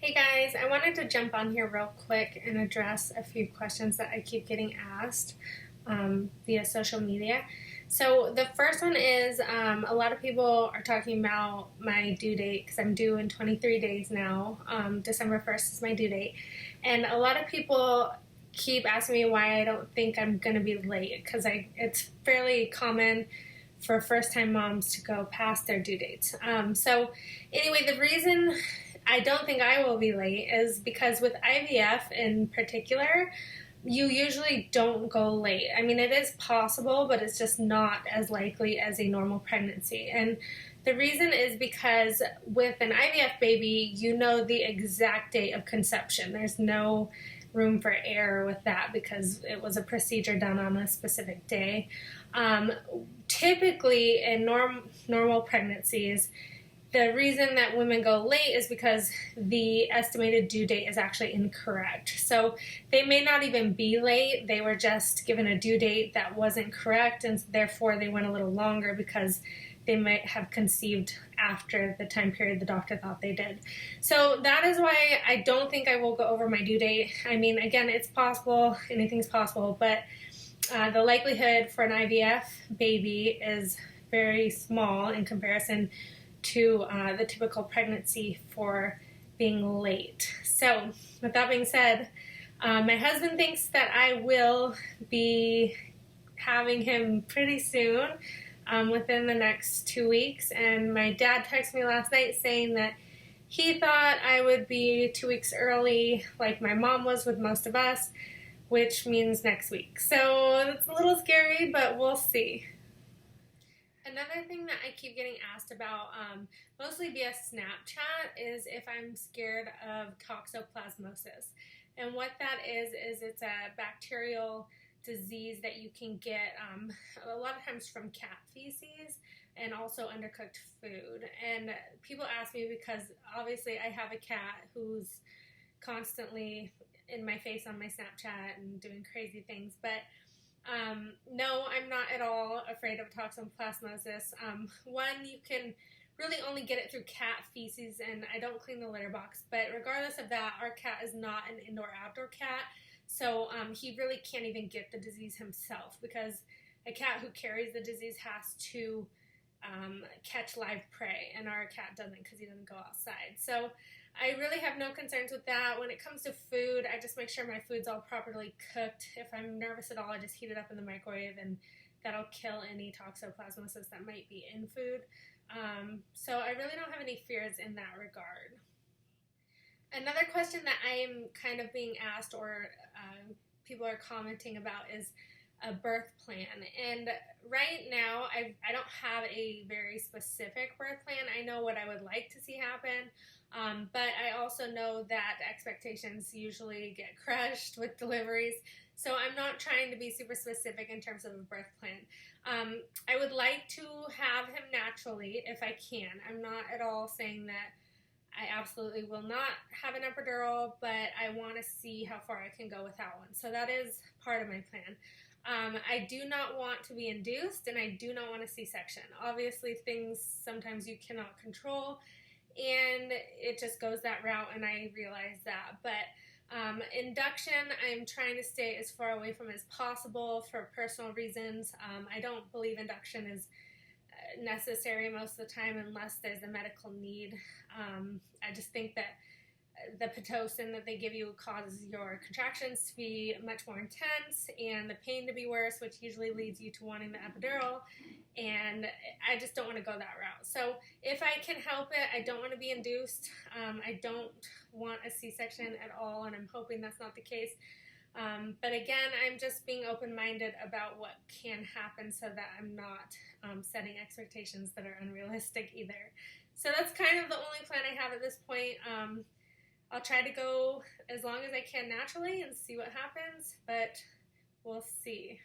Hey guys, I wanted to jump on here real quick and address a few questions that I keep getting asked via social media. So the first one is a lot of people are talking about my due date because I'm due in 23 days now. December 1st is my due date. And a lot of people keep asking me why I don't think I'm going to be late because it's fairly common for first-time moms to go past their due dates. So anyway, the reason I don't think I will be late is because with IVF in particular, you usually don't go late. I mean, it is possible, but it's just not as likely as a normal pregnancy. And the reason is because with an IVF baby, you know the exact date of conception. There's no room for error with that because it was a procedure done on a specific day. Typically, in normal pregnancies, the reason that women go late is because the estimated due date is actually incorrect. So they may not even be late. They were just given a due date that wasn't correct, and therefore they went a little longer because they might have conceived after the time period the doctor thought they did. So that is why I don't think I will go over my due date. I mean, again, it's possible, anything's possible, but the likelihood for an IVF baby is very small in comparison to the typical pregnancy for being late. So with that being said, my husband thinks that I will be having him pretty soon, within the next 2 weeks, and my dad texted me last night saying that he thought I would be 2 weeks early like my mom was with most of us, which means next week. So it's a little scary, but we'll see. Another thing that I keep getting asked about, mostly via Snapchat, is if I'm scared of toxoplasmosis. And what that is it's a bacterial disease that you can get a lot of times from cat feces and also undercooked food. And people ask me because obviously I have a cat who's constantly in my face on my Snapchat and doing crazy things, but no, I'm not at all afraid of toxoplasmosis. One, you can really only get it through cat feces, and I don't clean the litter box, but regardless of that, our cat is not an indoor-outdoor cat, so he really can't even get the disease himself because a cat who carries the disease has to catch live prey, and our cat doesn't because he doesn't go outside. So I really have no concerns with that. When it comes to food, I just make sure my food's all properly cooked. If I'm nervous at all, I just heat it up in the microwave, and that'll kill any toxoplasmosis that might be in food. So I really don't have any fears in that regard. Another question that I am kind of being asked or people are commenting about is a birth plan. And right now, I don't have a very specific birth plan. I know what I would like to see happen. But I also know that expectations usually get crushed with deliveries, so I'm not trying to be super specific in terms of a birth plan. I would like to have him naturally if I can. I'm not at all saying that I absolutely will not have an epidural, but I want to see how far I can go without one. So that is part of my plan. I do not want to be induced, and I do not want a C-section. Obviously, things sometimes you cannot control, and it just goes that route, and I realize that. But induction, I'm trying to stay as far away from as possible for personal reasons. I don't believe induction is necessary most of the time unless there's a medical need. I just think that the Pitocin that they give you causes your contractions to be much more intense and the pain to be worse, which usually leads you to wanting the epidural, and I just don't want to go that route. So if I can help it, I don't want to be induced. I don't want a C-section at all, and I'm hoping that's not the case. But again, I'm just being open-minded about what can happen so that I'm not setting expectations that are unrealistic either. So that's kind of the only plan I have at this point. I'll try to go as long as I can naturally and see what happens, but we'll see.